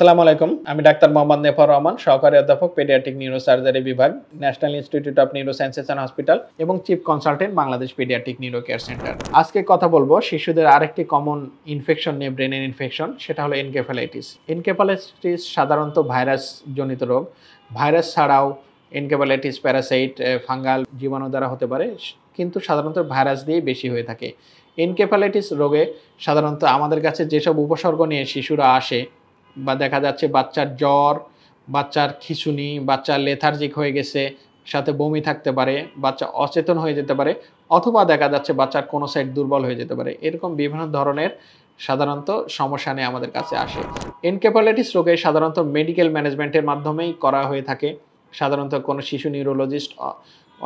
আসসালামু আলাইকুম। আমি ডাক্তার মোহাম্মদ নেফর রহমান, সহকারী অধ্যাপক পেডিয়াট্রিক নিউরোসার্জারি বিভাগ, National Institute of Neurosciences and Hospital এবং chief consultant Bangladesh paediatric neuro care centre. আজকে কথা বলবো শিশুদের আরেকটি কমন ইনফেকশন নিয়ে, ব্রেনের ইনফেকশন, সেটা হলো এনকেফালাইটিস। এনকেফালাইটিস সাধারণত ভাইরাস জনিত রোগ। ভাইরাস ছাড়াও এনকেফালাইটিস প্যারাসাইট, ফাঙ্গাল জীবাণু দ্বারা হতে পারে, কিন্তু সাধারণত ভাইরাস দিয়েই বেশি হয়ে থাকে। এনকেফালাইটিস রোগে সাধারণত আমাদের কাছে যেসব উপসর্গ নিয়ে শিশুরা আসে বা দেখা যাচ্ছে বাচ্চার জ্বর, বাচ্চার খিঁচুনি, বাচ্চা লেথার্জিক হয়ে গেছে, সাথে বমি থাকতে পারে, বাচ্চা অচেতন হয়ে যেতে পারে, অথবা দেখা যাচ্ছে বাচ্চার কোনো সাইড দুর্বল হয়ে যেতে পারে। এরকম বিভিন্ন ধরনের সাধারণত সমস্যা নিয়ে আমাদের কাছে আসে। এনকেফালাইটিস রোগে সাধারণত মেডিকেল ম্যানেজমেন্টের মাধ্যমেই করা হয়ে থাকে। সাধারণত কোনো শিশু নিউরোলজিস্ট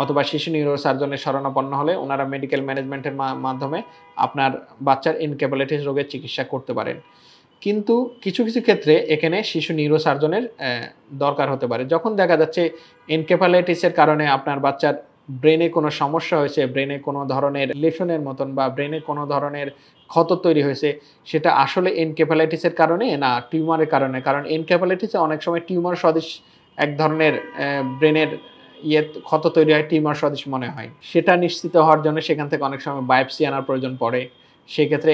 অথবা শিশু নিউরোসার্জনের শরণাপন্ন হলে ওনারা মেডিকেল ম্যানেজমেন্টের মাধ্যমে আপনার বাচ্চার এনকেফালাইটিস রোগের চিকিৎসা করতে পারেন। কিন্তু কিছু কিছু ক্ষেত্রে এখানে শিশু নিউরোসার্জনের দরকার হতে পারে। যখন দেখা যাচ্ছে এনকেফালাইটিসের কারণে আপনার বাচ্চার ব্রেনে কোনো সমস্যা হয়েছে, ব্রেনে কোনো ধরনের লেশনের মতন বা ব্রেনে কোনো ধরনের ক্ষত তৈরি হয়েছে, সেটা আসলে এনকেফালাইটিসের কারণে না টিউমারের কারণে। কারণ এনকেফালাইটিসে অনেক সময় টিউমার সদৃশ এক ধরনের ব্রেনের ক্ষত তৈরি হয়, টিউমার সদৃশ মনে হয়। সেটা নিশ্চিত হওয়ার জন্য সেখান থেকে অনেক সময় বায়োপসি আনার প্রয়োজন পড়ে। সেক্ষেত্রে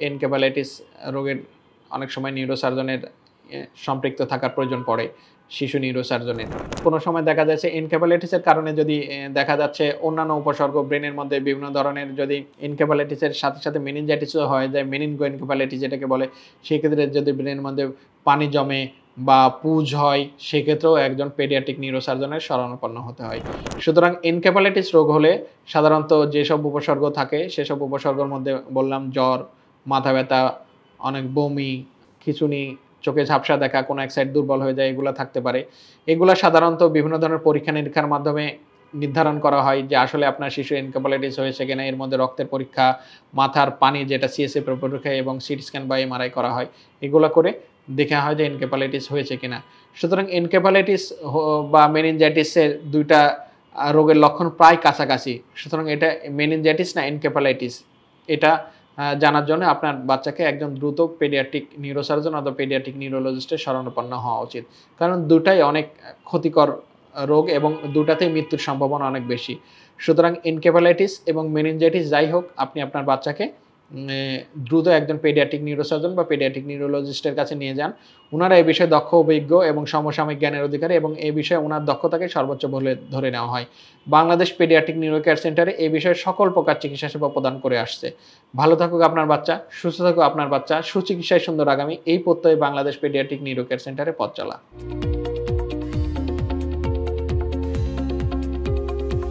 এনকেফালাইটিস রোগের অনেক সময় নিউরোসার্জনের সম্পৃক্ত থাকার প্রয়োজন পড়ে, শিশু নিউরোসার্জনের। কোনো সময় দেখা যাচ্ছে এনকেফালাইটিসের কারণে যদি দেখা যাচ্ছে অন্যান্য উপসর্গ ব্রেনের মধ্যে বিভিন্ন ধরনের, যদি এনকেফালাইটিসের সাথে সাথে মেনিনজাইটিসও হয় যায়, মেনিনগো এনকেফালাইটিস যেটাকে বলে, সেক্ষেত্রে যদি ব্রেনের মধ্যে পানি জমে বা পুজ হয়, সেক্ষেত্রেও একজন পেডিয়াট্রিক নিউরোসার্জনের শরণাপন্ন হতে হয়। সুতরাং এনকেফালাইটিস রোগ হলে সাধারণত যেসব উপসর্গ থাকে সেসব উপসর্গের মধ্যে বললাম জ্বর, মাথা ব্যথা, অনেক বমি, খিঁচুনি, চোখে ঝাপসা দেখা, কোনো এক সাইড দুর্বল হয়ে যায়, এগুলো থাকতে পারে। এগুলো সাধারণত বিভিন্ন ধরনের পরীক্ষা নিরীক্ষার মাধ্যমে নির্ধারণ করা হয় যে আসলে আপনার শিশু এনকেফালাইটিস হয়েছে কিনা। এর মধ্যে রক্তের পরীক্ষা, মাথার পানি যেটা সিএসএফ এর পরীক্ষা এবং সিটি স্ক্যান বা এমআরআই করা হয়। এগুলো করে দেখা হয় যে এনকেফালাইটিস হয়েছে কিনা। সুতরাং এনকেফালাইটিস বা মেনিনজাইটিসের দুইটা রোগের লক্ষণ প্রায় কাছাকাছি। সুতরাং এটা মেনিনজাইটিস না এনকেফালাইটিস, এটা জানার জন্য আপনার বাচ্চাকে একজন দ্রুত পেডিয়াট্রিক নিউরোসার্জন অথবা পেডিয়াট্রিক নিউরোলজিস্টের শরণাপন্ন হওয়া উচিত। কারণ দুটাই অনেক ক্ষতিকর রোগ এবং দুটাতেই মৃত্যুর সম্ভাবনা অনেক বেশি। সুতরাং এনকেফালাইটিস এবং মেনিনজাইটিস যাই হোক, আপনি আপনার বাচ্চাকে দ্রুত একজন পেডিয়াট্রিক নিউরোসার্জন বা পেডিয়াট্রিক নিউরোলজিস্টের কাছে নিয়ে যান। উনারা এই বিষয়ে দক্ষ, অভিজ্ঞ এবং সমসাময়িক জ্ঞানের অধিকারী, এবং এই বিষয়ে উনার দক্ষতাকে সর্বোচ্চ বলে ধরে নেওয়া হয়। বাংলাদেশ পেডিয়াট্রিক নিউরো কেয়ার সেন্টারে এই বিষয়ে সকল প্রকার চিকিৎসা সেবা প্রদান করে আসছে। ভালো থাকুক আপনার বাচ্চা, সুস্থ থাকুক আপনার বাচ্চা, সুচিকিৎসায় সুন্দর আগামী, এই প্রত্যয়ে বাংলাদেশ পেডিয়াট্রিক নিউরো কেয়ার সেন্টারে পথ চলা।